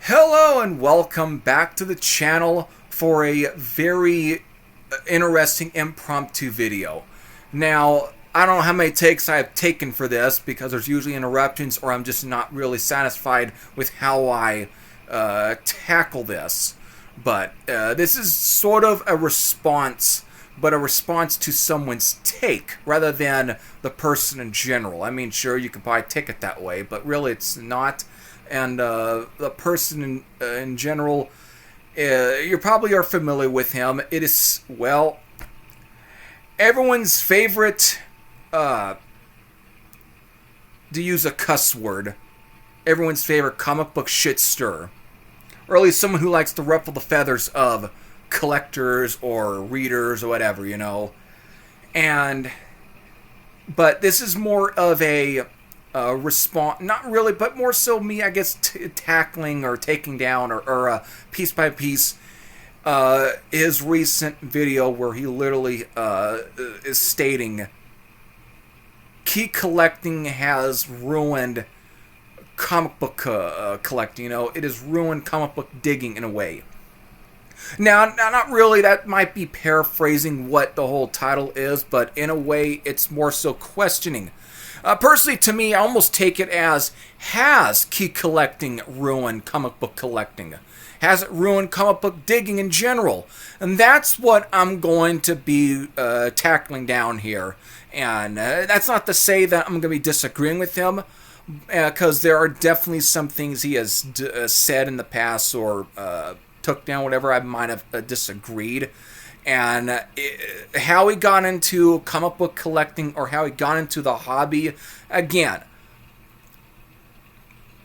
Hello and welcome back to the channel for a very interesting impromptu video. Now, I don't know how many takes I have taken for this because there's usually interruptions or I'm just not really satisfied with how I tackle this. But this is sort of a response, but a response to someone's take rather than the person in general. I mean, sure, you can probably take it that way, but really it's not. And the person in general, you probably are familiar with him. It is, well, everyone's favorite, to use a cuss word, everyone's favorite comic book shit stir. Or at least someone who likes to ruffle the feathers of collectors or readers or whatever, you know. But this is more of a response, not really, but more so me, I guess, tackling or taking down or piece by piece his recent video where he literally is stating key collecting has ruined comic book collecting. You know, it has ruined comic book digging in a way. Now, not really, that might be paraphrasing what the whole title is, but in a way, it's more so questioning. Personally, to me, I almost take it as, has key collecting ruined comic book collecting? Has it ruined comic book digging in general? And that's what I'm going to be tackling down here. And that's not to say that I'm going to be disagreeing with him, because there are definitely some things he has said in the past or took down, whatever I might have disagreed. And how he got into comic book collecting or how he got into the hobby, again,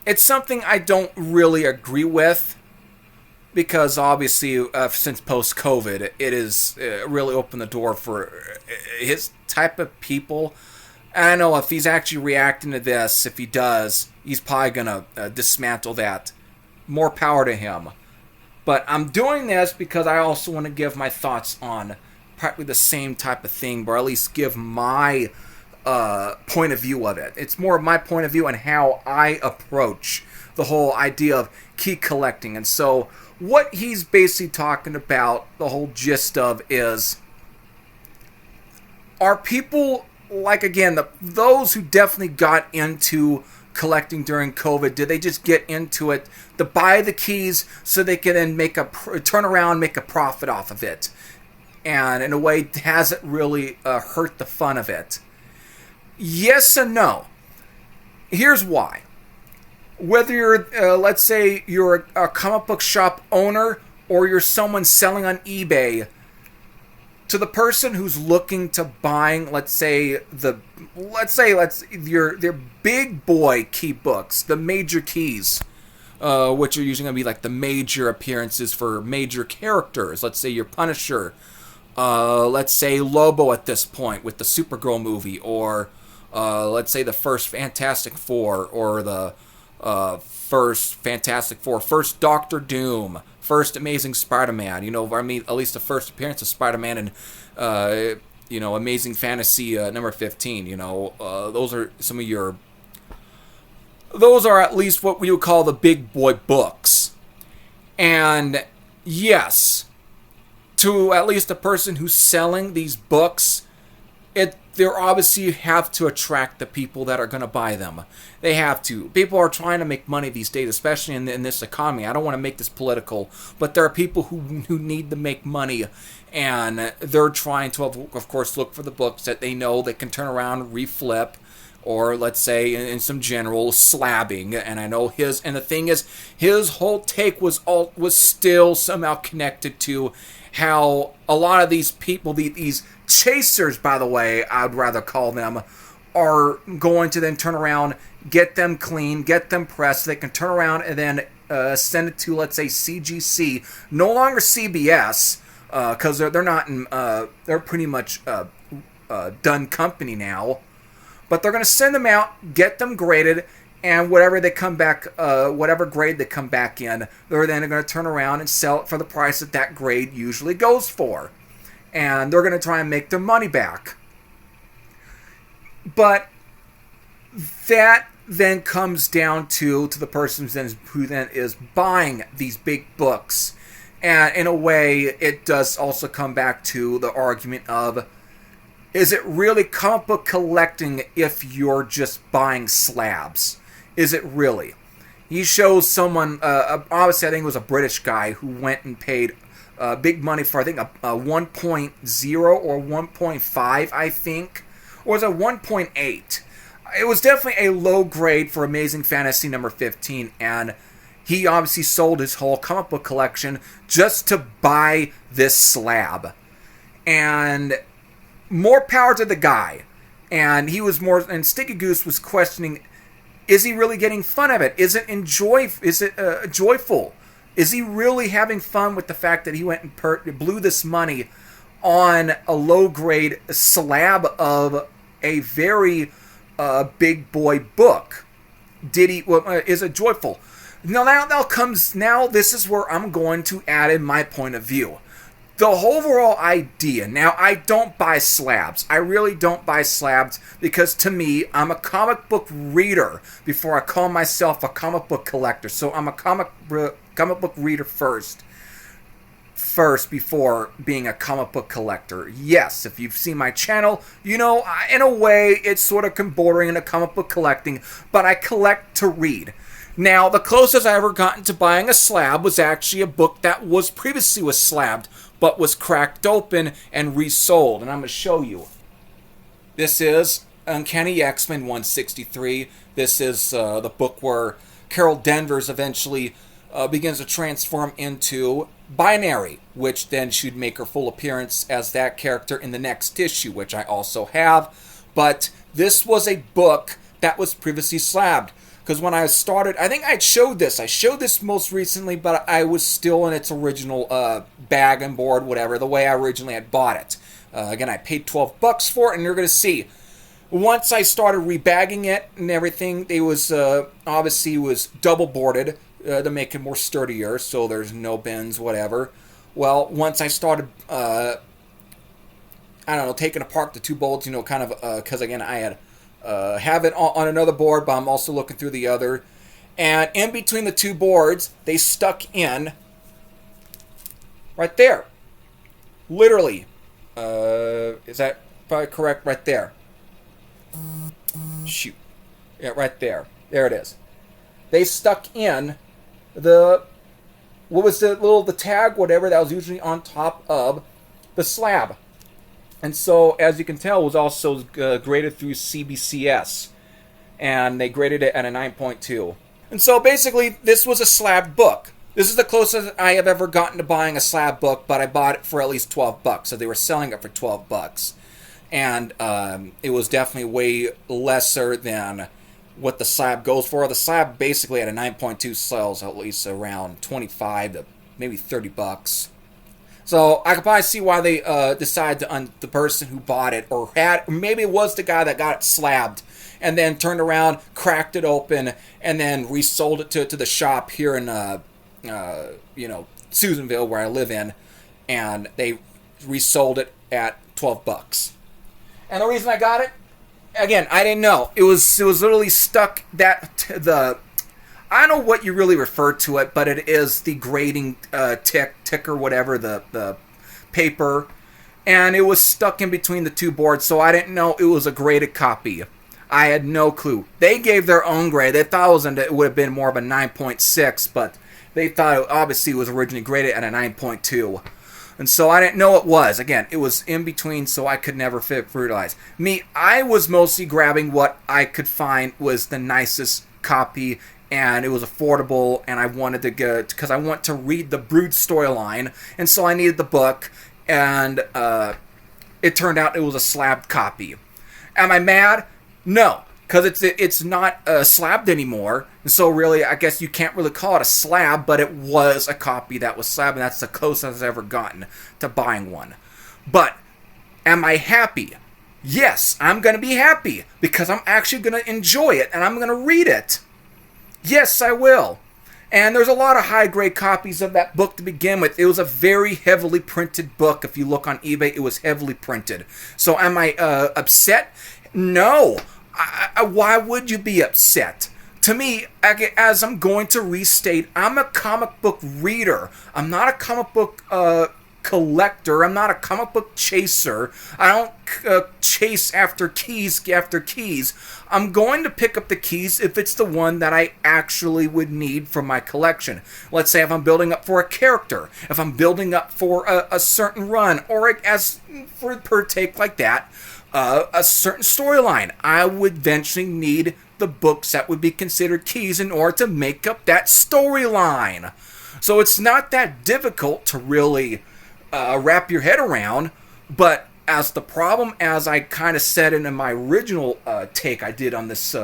it's something I don't really agree with because obviously since post-COVID, it has really opened the door for his type of people. And I know if he's actually reacting to this, if he does, he's probably going to dismantle that. More power to him. But I'm doing this because I also want to give my thoughts on probably the same type of thing, or at least give my point of view of it. It's more of my point of view and how I approach the whole idea of key collecting. And so what he's basically talking about, the whole gist of, is are people, like, again, those who definitely got into collecting during COVID, did they just get into it to buy the keys so they can then turn around, make a profit off of it? And in a way, has it really hurt the fun of it? Yes and no. Here's why. Whether you're, let's say, you're a comic book shop owner or you're someone selling on eBay, to the person who's looking to buying, let's say your big boy key books, the major keys, which are usually going to be like the major appearances for major characters. Let's say your Punisher, let's say Lobo at this point with the Supergirl movie, or let's say the first Fantastic Four, or the first Fantastic Four, first Doctor Doom, first Amazing Spider-Man, you know, I mean, at least the first appearance of Spider-Man in, you know, Amazing Fantasy number 15, you know, those are some of your, those are at least what we would call the big boy books. And yes, to at least the person who's selling these books, they obviously have to attract the people that are going to buy them. They have to. People are trying to make money these days, especially in this economy. I don't want to make this political, but there are people who need to make money, and they're trying to, of course, look for the books that they know they can turn around, reflip, or let's say in some general slabbing. And I know and the thing is, his whole take was still somehow connected to how a lot of these people, these chasers, by the way, I'd rather call them, are going to then turn around, get them clean, get them pressed. They can turn around and then send it to, let's say, CGC, no longer CBS, because they're not in, they're pretty much done company now. But they're going to send them out, get them graded, and whatever they come back, whatever grade they come back in, they're then going to turn around and sell it for the price that grade usually goes for. And they're going to try and make their money back. But then comes down to the person who then is buying these big books. And in a way, it does also come back to the argument of, is it really comic book collecting if you're just buying slabs? Is it really? He shows someone, obviously I think it was a British guy, who went and paid big money for, I think, a 1.0 or 1.5, I think. Or was it 1.8? It was definitely a low grade for Amazing Fantasy number 15, and he obviously sold his whole comic book collection just to buy this slab. And more power to the guy. And and Sticky Goose was questioning, is he really getting fun of it? Is it joyful? Is he really having fun with the fact that he went and blew this money on a low grade slab of a very big boy book? Is it joyful? Now this is where I'm going to add in my point of view. The overall idea. Now, I don't buy slabs. I really don't buy slabs because, to me, I'm a comic book reader before I call myself a comic book collector. So I'm a comic book reader first before being a comic book collector. Yes, if you've seen my channel, you know, in a way, it's sort of bordering into comic book collecting, but I collect to read. Now, the closest I ever gotten to buying a slab was actually a book that was previously slabbed, but was cracked open and resold. And I'm going to show you. This is Uncanny X-Men 163. This is the book where Carol Danvers eventually begins to transform into Binary, which then should make her full appearance as that character in the next issue, which I also have. But this was a book that was previously slabbed. Because when I started, I think I showed this most recently, but I was still in its original bag and board, whatever, the way I originally had bought it. Again, I paid $12 for it, and you're going to see. Once I started rebagging it and everything, it was obviously was double boarded to make it more sturdier, so there's no bends, whatever. Well, once I started, taking apart the two bolts, kind of, because again, I had have it on another board, but I'm also looking through the other. And in between the two boards, they stuck in right there. Literally. Is that probably correct? Right there. Shoot. Yeah, right there. There it is. They stuck in the tag, whatever, that was usually on top of the slab. And so, as you can tell, it was also graded through CBCS. And they graded it at a 9.2. And so, basically, this was a slab book. This is the closest I have ever gotten to buying a slab book, but I bought it for at least $12. So they were selling it for $12. And it was definitely way lesser than what the slab goes for. The slab, basically, at a 9.2 sells at least around $25 to maybe $30. So I could probably see why they decided the person who bought it, or maybe it was the guy that got it slabbed, and then turned around, cracked it open, and then resold it to the shop here in Susanville, where I live in, and they resold it at $12. And the reason I got it, again, I didn't know. It was literally stuck I don't know what you really refer to it, but it is the grading tick or whatever, the paper. And it was stuck in between the two boards, so I didn't know it was a graded copy. I had no clue. They gave their own grade. They thought it would have been more of a 9.6, but they thought obviously it was originally graded at a 9.2. And so I didn't know it was. Again, it was in between, so I could never fertilize. I was mostly grabbing what I could find was the nicest copy, and it was affordable, and I wanted to go because I want to read the Brood storyline, and so I needed the book, and it turned out it was a slabbed copy. Am I mad? No, because it's not slabbed anymore, and so really, I guess you can't really call it a slab, but it was a copy that was slabbed, and that's the closest I've ever gotten to buying one. But am I happy? Yes, I'm going to be happy, because I'm actually going to enjoy it, and I'm going to read it. Yes, I will. And there's a lot of high-grade copies of that book to begin with. It was a very heavily printed book. If you look on eBay, it was heavily printed. So am I upset? No. why would you be upset? To me, as I'm going to restate, I'm a comic book reader. I'm not a comic book collector. I'm not a comic book chaser. I don't chase after keys after keys. I'm going to pick up the keys if it's the one that I actually would need for my collection. Let's say if I'm building up for a character, if I'm building up for a certain run, or as for per take like that, a certain storyline, I would eventually need the books that would be considered keys in order to make up that storyline. So it's not that difficult to really wrap your head around, but as the problem, as I kind of said in my original take I did on this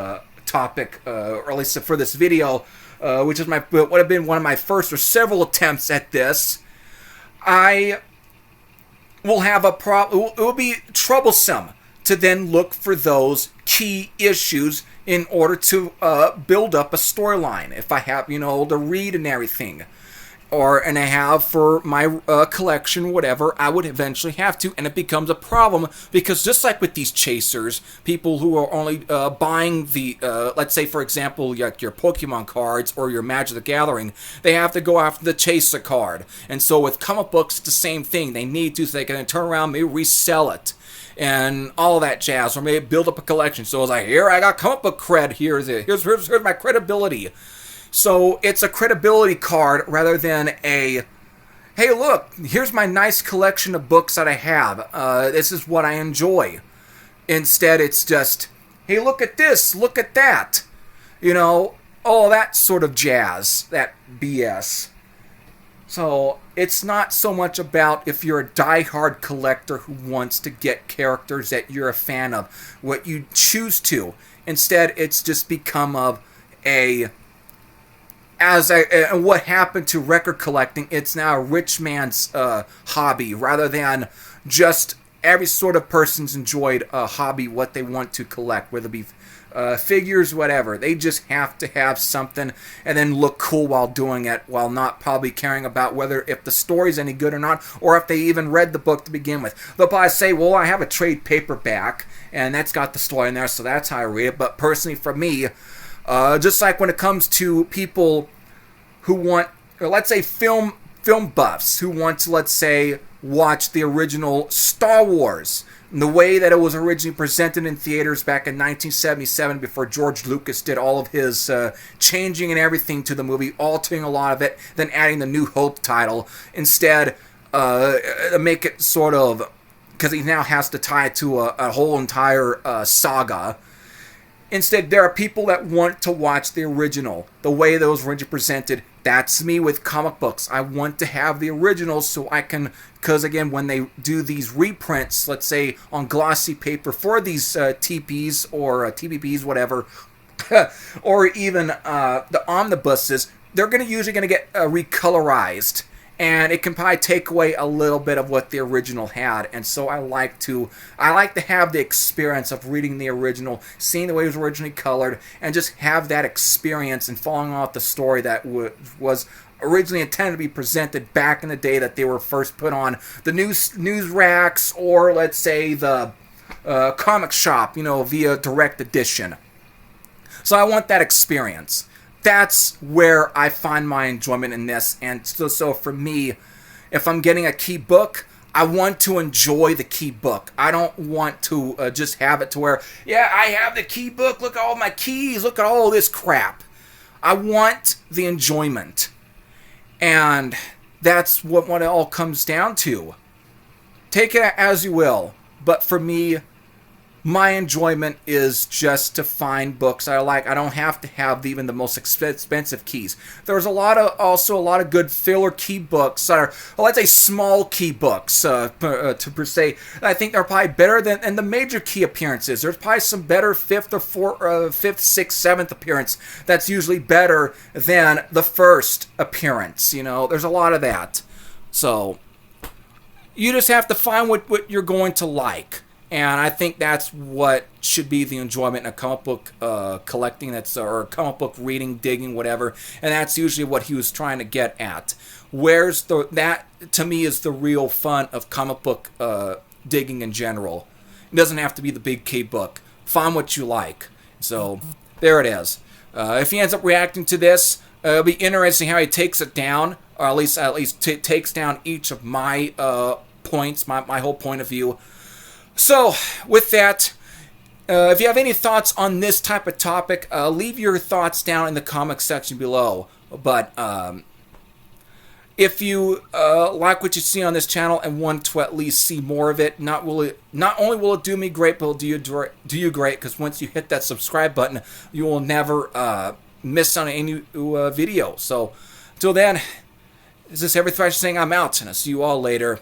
topic, or at least for this video, which is would have been one of my first or several attempts at this, I will have a problem. It will be troublesome to then look for those key issues in order to build up a storyline. If I have, to read and everything, and I have for my collection, whatever, I would eventually have to, and it becomes a problem because just like with these chasers, people who are only buying the, let's say for example, like your Pokemon cards or your Magic the Gathering, they have to go after the chaser card. And so with comic books, it's the same thing. They need to, so they can turn around, maybe resell it and all that jazz, or maybe build up a collection. So it's like, here, I got comic book cred, here's my credibility. So it's a credibility card rather than a, hey look, here's my nice collection of books that I have, this is what I enjoy. Instead it's just, hey look at this, look at that, all that sort of jazz, that BS. So it's not so much about if you're a die-hard collector who wants to get characters that you're a fan of, what you choose to. Instead, it's just become of what happened to record collecting, it's now a rich man's hobby, rather than just every sort of person's enjoyed a hobby, what they want to collect, whether it be figures, whatever. They just have to have something and then look cool while doing it, while not probably caring about whether if the story's any good or not, or if they even read the book to begin with. They'll probably say, well, I have a trade paperback and that's got the story in there, so that's how I read it. But personally for me, just like when it comes to people who want, or let's say film buffs who want to, let's say, watch the original Star Wars, and the way that it was originally presented in theaters back in 1977 before George Lucas did all of his changing and everything to the movie, altering a lot of it, then adding the New Hope title. Instead, make it sort of, because he now has to tie it to a whole entire saga. Instead, there are people that want to watch the original, the way those were originally presented. That's me with comic books. I want to have the originals so I can, because again, when they do these reprints, let's say on glossy paper for these TPs or TPPs, whatever, or even the omnibuses, they're usually going to get recolorized. And it can probably take away a little bit of what the original had. And so I like to have the experience of reading the original, seeing the way it was originally colored, and just have that experience and following off the story that was originally intended to be presented back in the day that they were first put on the news racks, or let's say the comic shop, via direct edition. So I want that experience. That's where I find my enjoyment in this. And so for me, if I'm getting a key book, I want to enjoy the key book. I don't want to just have it to where, yeah, I have the key book, look at all my keys, look at all this crap. I want the enjoyment. And that's what it all comes down to. Take it as you will. But for me, my enjoyment is just to find books I like. I don't have to have even the most expensive keys. There's also a lot of good filler key books that are, well, let's say small key books, per se. I think they're probably better than the major key appearances. There's probably some better fifth, sixth, seventh appearance that's usually better than the first appearance. There's a lot of that. So you just have to find what you're going to like. And I think that's what should be the enjoyment in a comic book collecting, or comic book reading, digging, whatever. And that's usually what he was trying to get at. That to me is the real fun of comic book digging in general. It doesn't have to be the big K book. find what you like. So there it is. If he ends up reacting to this, it'll be interesting how he takes it down, or at least takes down each of my points, my whole point of view. So with that, if you have any thoughts on this type of topic, leave your thoughts down in the comment section below. But if you like what you see on this channel and want to at least see more of it, not only will it do me great, but it'll do you great, because once you hit that subscribe button, you will never miss on any video. So until then, this is Every Thrash saying I'm out, and I'll see you all later.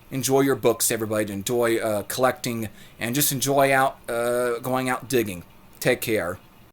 Enjoy your books, everybody. Enjoy collecting, and just enjoy going out digging. Take care.